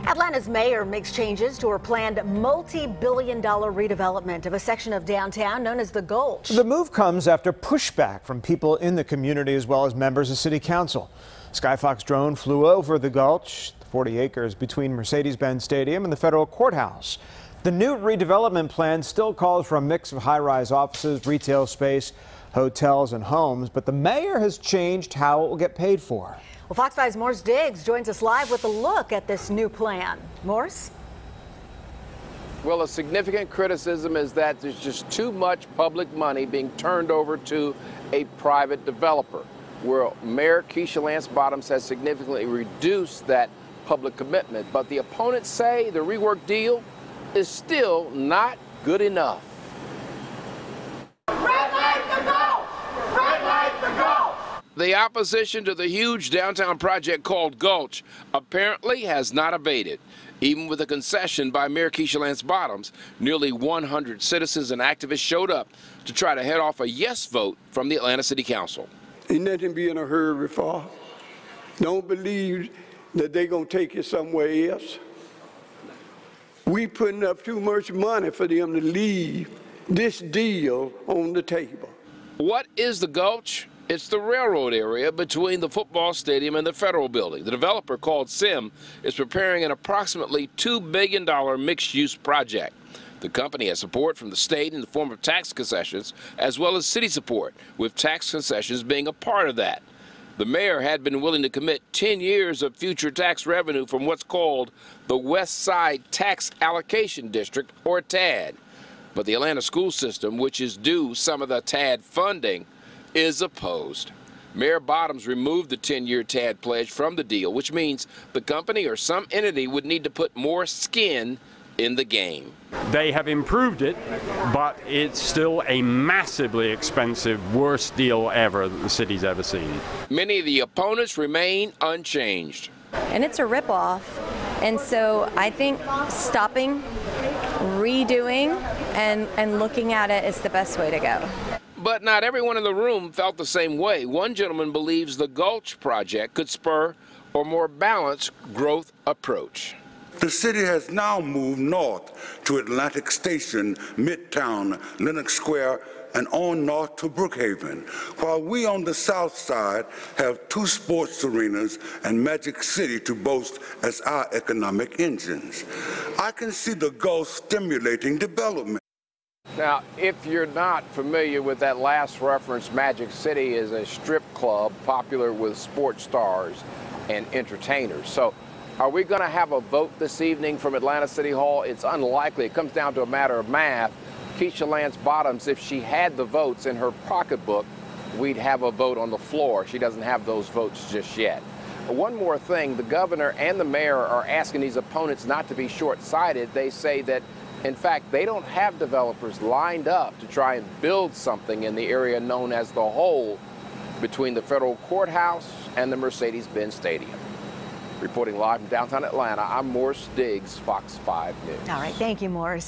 Atlanta's mayor makes changes to her planned multi-billion-dollar redevelopment of a section of downtown known as the Gulch. The move comes after pushback from people in the community as well as members of city council. Skyfox drone flew over the Gulch, 40 acres between Mercedes-Benz Stadium and the federal courthouse. The new redevelopment plan still calls for a mix of high-rise offices, retail space, hotels and homes, but the mayor has changed how it will get paid for. Well, Fox 5's Morse Diggs joins us live with a look at this new plan. Morse? Well, a significant criticism is that there's just too much public money being turned over to a private developer, where Mayor Keisha Lance Bottoms has significantly reduced that public commitment. But the opponents say the rework deal is still not good enough. The opposition to the huge downtown project called Gulch apparently has not abated. Even with a concession by Mayor Keisha Lance Bottoms, nearly 100 citizens and activists showed up to try to head off a yes vote from the Atlanta City Council. Ain't nothing to be in a hurry for. Don't believe that they're going to take you somewhere else. We putting up too much money for them to leave this deal on the table. What is the Gulch? It's the railroad area between the football stadium and the federal building. The developer, called Sim, is preparing an approximately $2 billion mixed-use project. The company has support from the state in the form of tax concessions, as well as city support, with tax concessions being a part of that. The mayor had been willing to commit 10 years of future tax revenue from what's called the West Side Tax Allocation District, or TAD. But the Atlanta school system, which is due some of the TAD funding, is opposed. Mayor Bottoms removed the 10-year TAD pledge from the deal, which means the company or some entity would need to put more skin in the game. They have improved it, but it's still a massively expensive, worst deal ever that the city's ever seen. Many of the opponents remain unchanged. And it's a ripoff. And so I think stopping, redoing, and looking at it is the best way to go. But not everyone in the room felt the same way. One gentleman believes the Gulch project could spur a more balanced growth approach. The city has now moved north to Atlantic Station, Midtown, Lenox Square, and on north to Brookhaven, while we on the south side have 2 sports arenas and Magic City to boast as our economic engines. I can see the Gulch stimulating development. Now, if you're not familiar with that last reference, Magic City is a strip club popular with sports stars and entertainers. So are we going to have a vote this evening from Atlanta City Hall? It's unlikely. It comes down to a matter of math. Keisha Lance Bottoms, if she had the votes in her pocketbook, we'd have a vote on the floor. She doesn't have those votes just yet. One more thing, the governor and the mayor are asking these opponents not to be short-sighted. They say that, in fact, they don't have developers lined up to try and build something in the area known as the Hole between the federal courthouse and the Mercedes-Benz Stadium. Reporting live from downtown Atlanta, I'm Morse Diggs, Fox 5 News. All right, thank you, Morse.